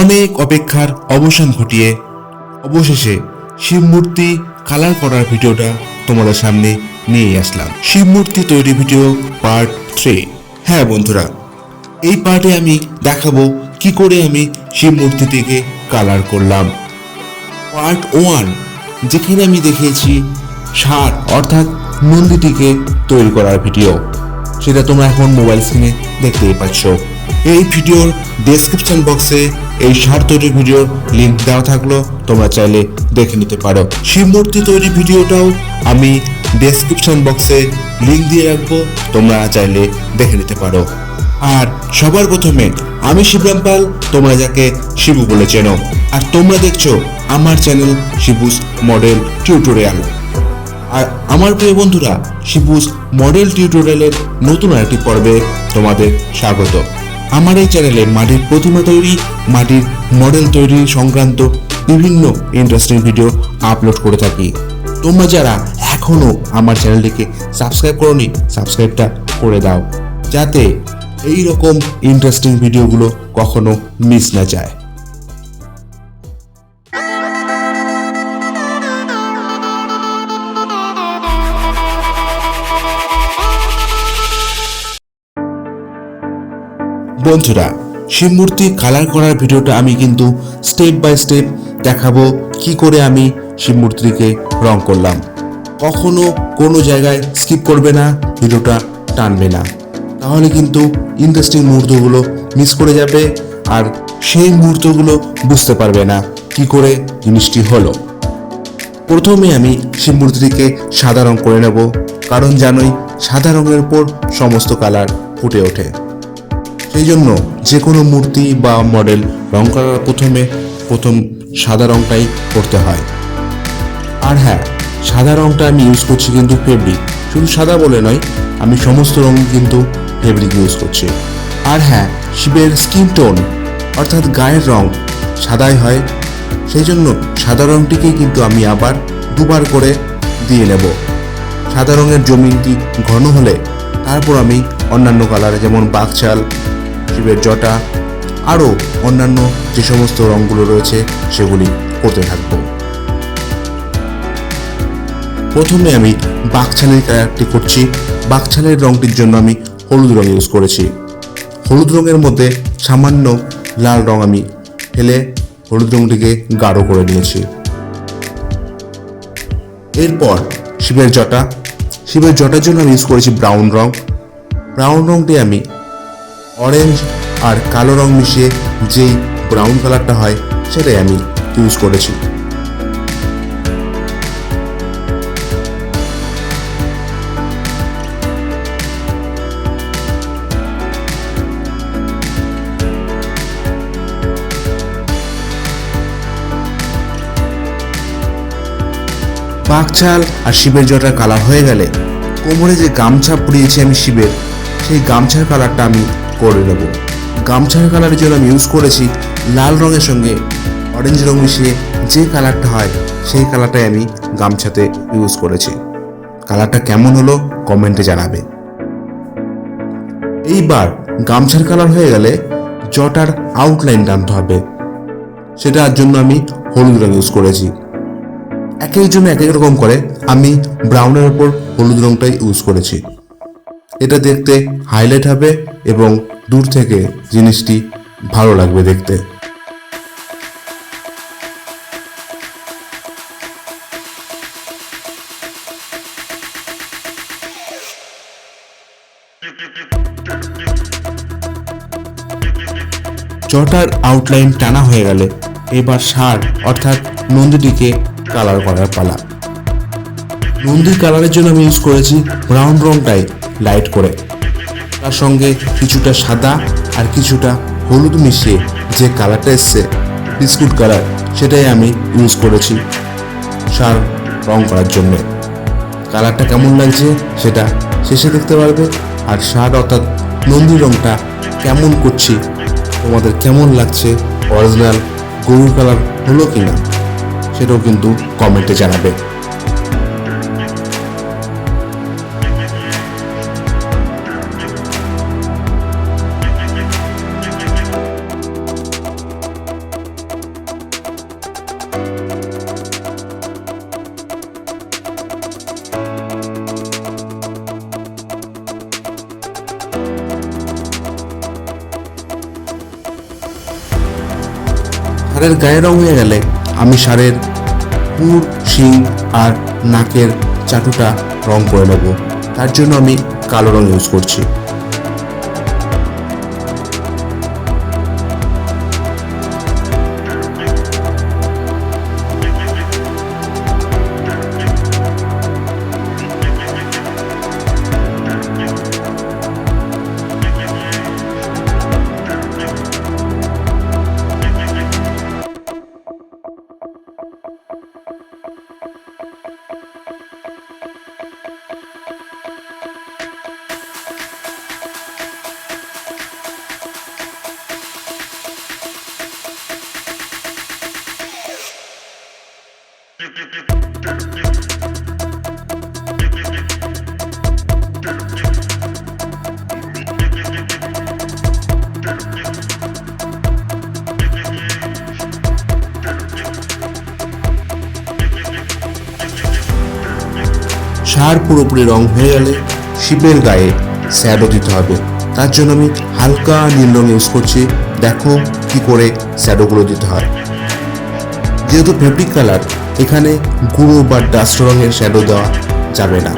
অনেক অপেক্ষার অবসান ঘটিয়ে অবশেষে শিব মূর্তি কালার করার ভিডিওটা তোমাদের সামনে নিয়ে আসলাম। শিব মূর্তি তৈরি ভিডিও পার্ট 3। হ্যাঁ বন্ধুরা, এই পার্টে আমি দেখাবো কি করে আমি শিব মূর্তিটিকে কালার করলাম। পার্ট 1 যেখানে আমি দেখিয়েছি ষাঁড় অর্থাৎ নন্দীটিকে তৈরি করার ভিডিও, সেটা তোমরা এখন মোবাইল স্ক্রিনে দেখতেই পাচ্ছ। এই ভিডিওর ডেসক্রিপশন বক্সে এই ষাঁড় তৈরির ভিডিওর লিঙ্ক দেওয়া থাকলো, তোমরা চাইলে দেখে নিতে পারো। শিব মূর্তি তৈরি ভিডিওটাও আমি ডেসক্রিপশন বক্সে লিঙ্ক দিয়ে রাখবো, তোমরা চাইলে দেখে নিতে পারো। আর সবার প্রথমে আমি শিবরামপাল, তোমরা যাকে শিবু বলে চেনো, আর তোমরা দেখছো আমার চ্যানেল শিবুস মডেল টিউটোরিয়াল। আর আমার প্রিয় বন্ধুরা, শিবুস মডেল টিউটোরিয়ালের নতুন একটি পর্বে তোমাদের স্বাগত। আমার এই চ্যানেলে মাটির প্রতিমা তৈরি, মাটির মডেল তৈরি সংক্রান্ত বিভিন্ন ইন্টারেস্টিং ভিডিও আপলোড করে থাকি। তোমরা যারা এখনো আমার চ্যানেলটিকে সাবস্ক্রাইব করোনি, সাবস্ক্রাইবটা করে দাও, যাতে এই রকম ইন্টারেস্টিং ভিডিওগুলো কখনো মিস না যায়। বন্ধুরা, শিব মূর্তি কালার করার ভিডিওটা আমি কিন্তু স্টেপ বাই স্টেপ দেখাবো কি করে আমি শিব মূর্তিকে রং করলাম। কখনো কোনো জায়গায় স্কিপ করবে না, ভিডিওটা টানবে না, তাহলে কিন্তু ইন্টারেস্টিং মুহূর্তগুলো মিস করে যাবে আর সেই মুহূর্তগুলো বুঝতে পারবে না কি করে জিনিসটি হলো। প্রথমে আমি শিব মূর্তিটিকে সাদা রং করে নেব, কারণ জানোই সাদা রঙের উপর সমস্ত কালার ফুটে ওঠে। সেই জন্য যে কোনো মূর্তি বা মডেল রং করার প্রথম সাদা রংটাই করতে হয়। আর হ্যাঁ, সাদা রংটা আমি ইউজ করছি কিন্তু ফেব্রিক, শুধু সাদা বলে নয়, আমি সমস্ত রং কিন্তু ফেব্রিক ইউজ করছি। আর হ্যাঁ, শিবের স্কিন টোন অর্থাৎ গায়ের রং সাদাই হয়, সেই জন্য সাদা রংটিকে কিন্তু আমি আবার দুবার করে দিয়ে নেব। সাদা রঙের জমিনটি ঘন হলে তারপর আমি অন্যান্য কালার যেমন বাকছাল, শিবের জটা, আরও অন্যান্য যে সমস্ত রঙগুলো রয়েছে সেগুলি করতে থাকবো। প্রথমে আমি বাকছালের কালারটি করছি। বাকছালের রঙটির জন্য আমি হলুদ রং ইউজ করেছি। হলুদ রঙের মধ্যে সামান্য লাল রং আমি ফেলে হলুদ রঙটিকে গাঢ় করে নিয়েছি। এরপর শিবের জটার জন্য আমি ইউজ করেছি ব্রাউন রং। ব্রাউন রংটি আমি অরেঞ্জ আর কালো রং মিশিয়ে যেই ব্রাউন কালারটা হয় সেটাই আমি ইউজ করেছি। বাকছাল আর শিবের জটার কালার হয়ে গেলে কোমরে যে গামছা পরিয়েছি আমি শিবের, সেই গামছার কালারটা আমি করে নেব। গামছার কালারের জন্য আমি ইউজ করেছি লাল রঙের সঙ্গে অরেঞ্জ রং মিশিয়ে যে কালারটা হয় সেই কালারটাই আমি গামছাতে ইউজ করেছি। কালারটা কেমন হলো কমেন্টে জানাবে। এইবার গামছার কালার হয়ে গেলে জটার আউটলাইন টানতে হবে, সেটার জন্য আমি হলুদ রং ইউজ করেছি। এক একজন এক এক রকম করে, আমি ব্রাউনের উপর হলুদ রংটাই ইউজ করেছি। এটা দেখতে হাইলাইট হবে এবং দূর থেকে জিনিসটি ভালো লাগবে দেখতে। জটার আউটলাইন টানা হয়ে গেলে এবার ষাঁড় অর্থাৎ নন্দীটিকে কালার করার পালা। নন্দীর কালারের জন্য আমি ইউজ করেছি ব্রাউন রংটাই লাইট করে, তার সঙ্গে কিছুটা সাদা আর কিছুটা হলুদ মিশিয়ে যে কালারটা এসছে বিস্কুট কালার, সেটাই আমি ইউজ করেছি ষাঁড় রং করার জন্য। কালারটা কেমন লাগছে সেটা শেষে দেখতে পারবে। আর ষাঁড় অর্থাৎ নন্দী রংটা কেমন করছি, তোমাদের কেমন লাগছে, অরিজিনাল গরুর কালার হলো কিনা সেটাও কিন্তু কমেন্টে জানাবে। ষাঁড়ের গায়ের রং হয়ে গেলে আমি ষাঁড়ের পুর, শিং আর নাকের চাটুটা রং করে নেব। তার জন্য আমি কালো রং ইউজ করছি। ষাঁড় পুরোপুরি রং হয়ে গেলে শিবের গায়ে শ্যাডো দিতে হবে। তার জন্য আমি হালকা নীল রং ইউজ করছি। দেখো কি করে শ্যাডোগুলো দিতে হয়। যেহেতু ফেব্রিক কালার, এখানে গুঁড়ো বা ডাস্ট রঙের শ্যাডো দেওয়া যাবে না।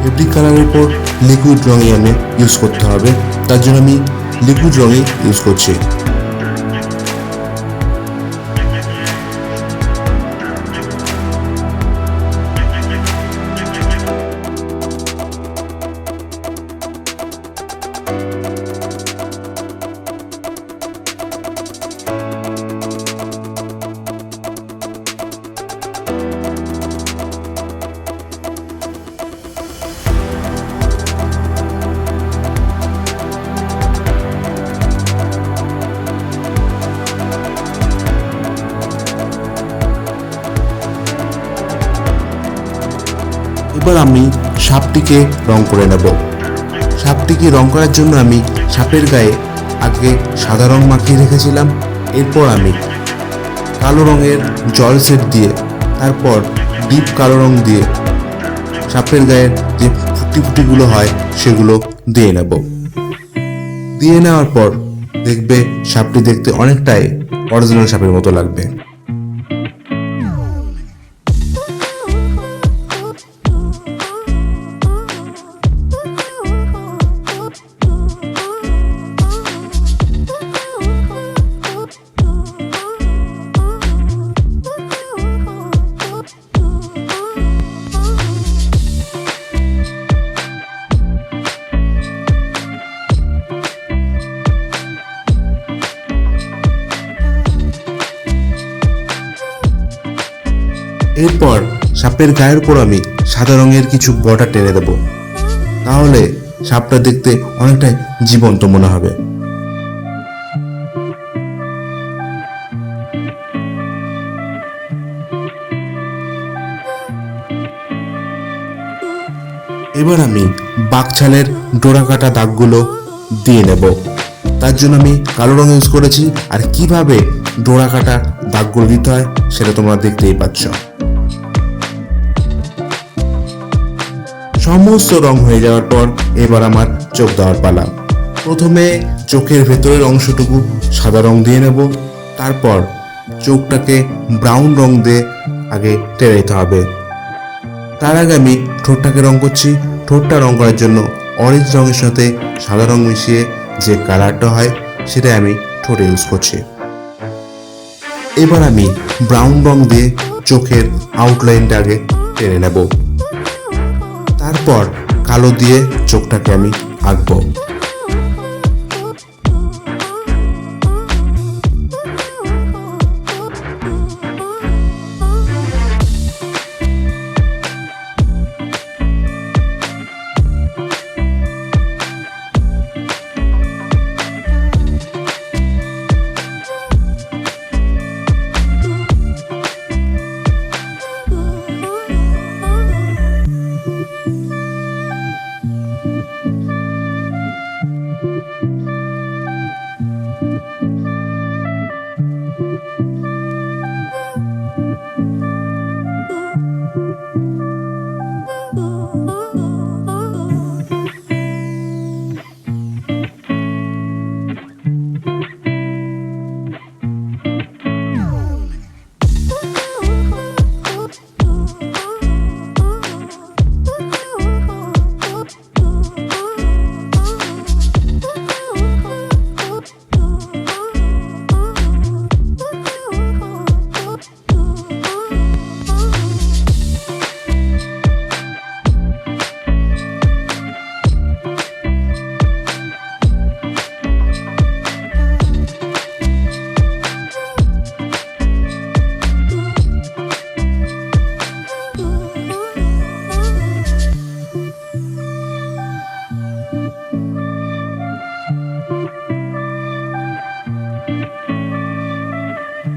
ফেব্রিক কালারের উপর লিকুইড রঙই আমি ইউজ করতে হবে। তার জন্য আমি লিকুইড রঙই ইউজ করছি। এবার আমি সাপটিকে রং করে নেব। সাপটিকে রং করার জন্য আমি সাপের গায়ে আগে সাদা রং মাখিয়ে রেখেছিলাম। এরপর আমি কালো রঙের জল সেট দিয়ে, তারপর ডিপ কালো রং দিয়ে সাপের গায়ের যে ফুটিগুলো হয় সেগুলো দিয়ে নেব। দিয়ে নেওয়ার পর দেখবে সাপটি দেখতে অনেকটাই অরিজিনাল সাপের মতো লাগবে। এরপর সাপের গায়ের উপর আমি সাদা রঙের কিছু বর্ডার টেনে দেব। তাহলে সাপটা দেখতে অনেকটাই জীবন্ত মনে হবে। এবার আমি বাঘছালের ডোরা কাটা দাগগুলো দিয়ে নেব। তার জন্য আমি কালো রং ইউজ করেছি। আর কিভাবে ডোরা কাটা দাগগুলো দিতে হয় সেটা তোমরা দেখতেই পাচ্ছ। সমস্ত রং হয়ে যাওয়ার পর এবার আমার চোখ দেওয়ার পালা। প্রথমে চোখের ভেতরের অংশটুকু সাদা রং দিয়ে নেব। তারপর চোখটাকে ব্রাউন রং দিয়ে আগে টেনে নিতে হবে। তার আগে আমি ঠোঁটটাকে রং করছি। ঠোঁটটা রং করার জন্য অরেঞ্জ রঙের সাথে সাদা রং মিশিয়ে যে কালারটা হয় সেটা আমি ঠোঁটে ইউজ করছি। এবার আমি ব্রাউন রং দিয়ে চোখের আউটলাইনটা আগে টেনে নেব। তারপর কালো দিয়ে চোখটাকে আমি আঁকবো।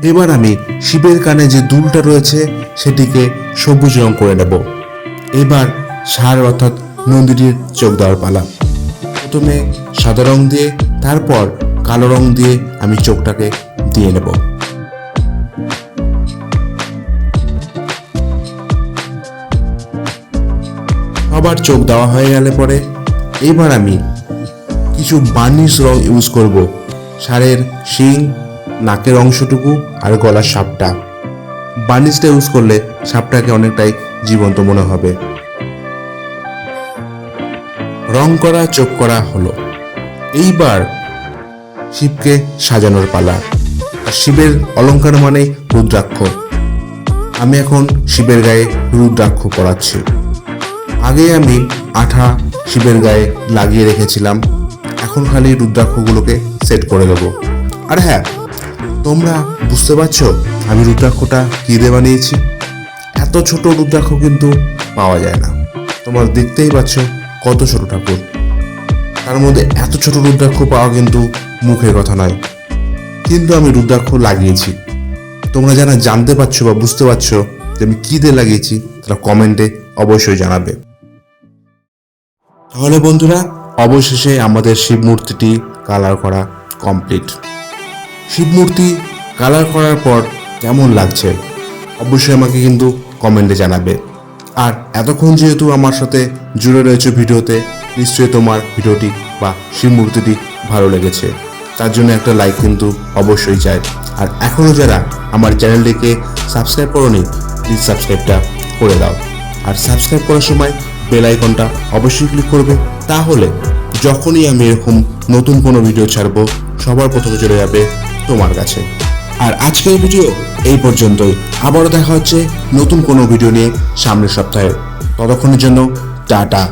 এবার আমি শিবের কানে যে দুলটা রয়েছে সেটিকে সবুজ রং করে নেব। এবার ষাঁড় অর্থাৎ নন্দিনীর চোখ দেওয়ার পালা। প্রথমে সাদা রং দিয়ে তারপর কালো রং দিয়ে আমি চোখটাকে দিয়ে নেব। আবার চোখ দেওয়া হয়ে গেলে পরে এবার আমি কিছু বার্নিশ রং ইউজ করব। ষাঁড়ের শিং, নাকের অংশটুকু আর গলার সাপটা। বার্নিশটা ইউজ করলে সাপটাকে অনেকটাই জীবন্ত মনে হবে। রং করা চোখ করা হলো। এইবার শিবকে সাজানোর পালা। আর শিবের অলংকার মানে রুদ্রাক্ষ। আমি এখন শিবের গায়ে রুদ্রাক্ষ পরাচ্ছি। আগে আমি আঠা শিবের গায়ে লাগিয়ে রেখেছিলাম, এখন খালি রুদ্রাক্ষগুলোকে সেট করে দেবো। আর হ্যাঁ, তোমরা বুঝতে পারছো আমি রুদ্রাক্ষটা কী দিয়ে বানিয়েছি? এত ছোট রুদ্রাক্ষ কিন্তু পাওয়া যায় না। তোমরা দেখতেই পাচ্ছ কত ছোট ঠাকুর, তার মধ্যে এত ছোট রুদ্রাক্ষ পাওয়া কিন্তু মুখের কথা নয়। কিন্তু আমি রুদ্রাক্ষ লাগিয়েছি। তোমরা যারা জানতে পারছো বা বুঝতে পারছো যে আমি কী দিয়ে লাগিয়েছি তারা কমেন্টে অবশ্যই জানাবে। তাহলে বন্ধুরা, অবশেষে আমাদের শিব মূর্তিটি কালার করা কমপ্লিট। শিব মূর্তি কালার করার পর কেমন লাগছে অবশ্যই আমাকে কিন্তু কমেন্টে জানাবে। আর এতক্ষণ যেহেতু আমার সাথে জুড়ে রয়েছে ভিডিওতে, নিশ্চয়ই তোমার ভিডিওটি বা শিব মূর্তিটি ভালো লেগেছে। তার জন্য একটা লাইক কিন্তু অবশ্যই চাই। আর এখনও যারা আমার চ্যানেলটিকে সাবস্ক্রাইব করোনি, প্লিজ সাবস্ক্রাইবটা করে দাও। আর সাবস্ক্রাইব করার সময় বেল আইকনটা অবশ্যই ক্লিক করবে, তাহলে যখনই আমি এরকম নতুন কোনো ভিডিও ছাড়বো সবার প্রথমে চলে যাবে তোমার কাছে। আর আজকের ভিডিও এই পর্যন্তই। আবারও দেখা হচ্ছে নতুন কোনো ভিডিও নিয়ে সামনের সপ্তাহে। ততক্ষণের জন্য টাটা।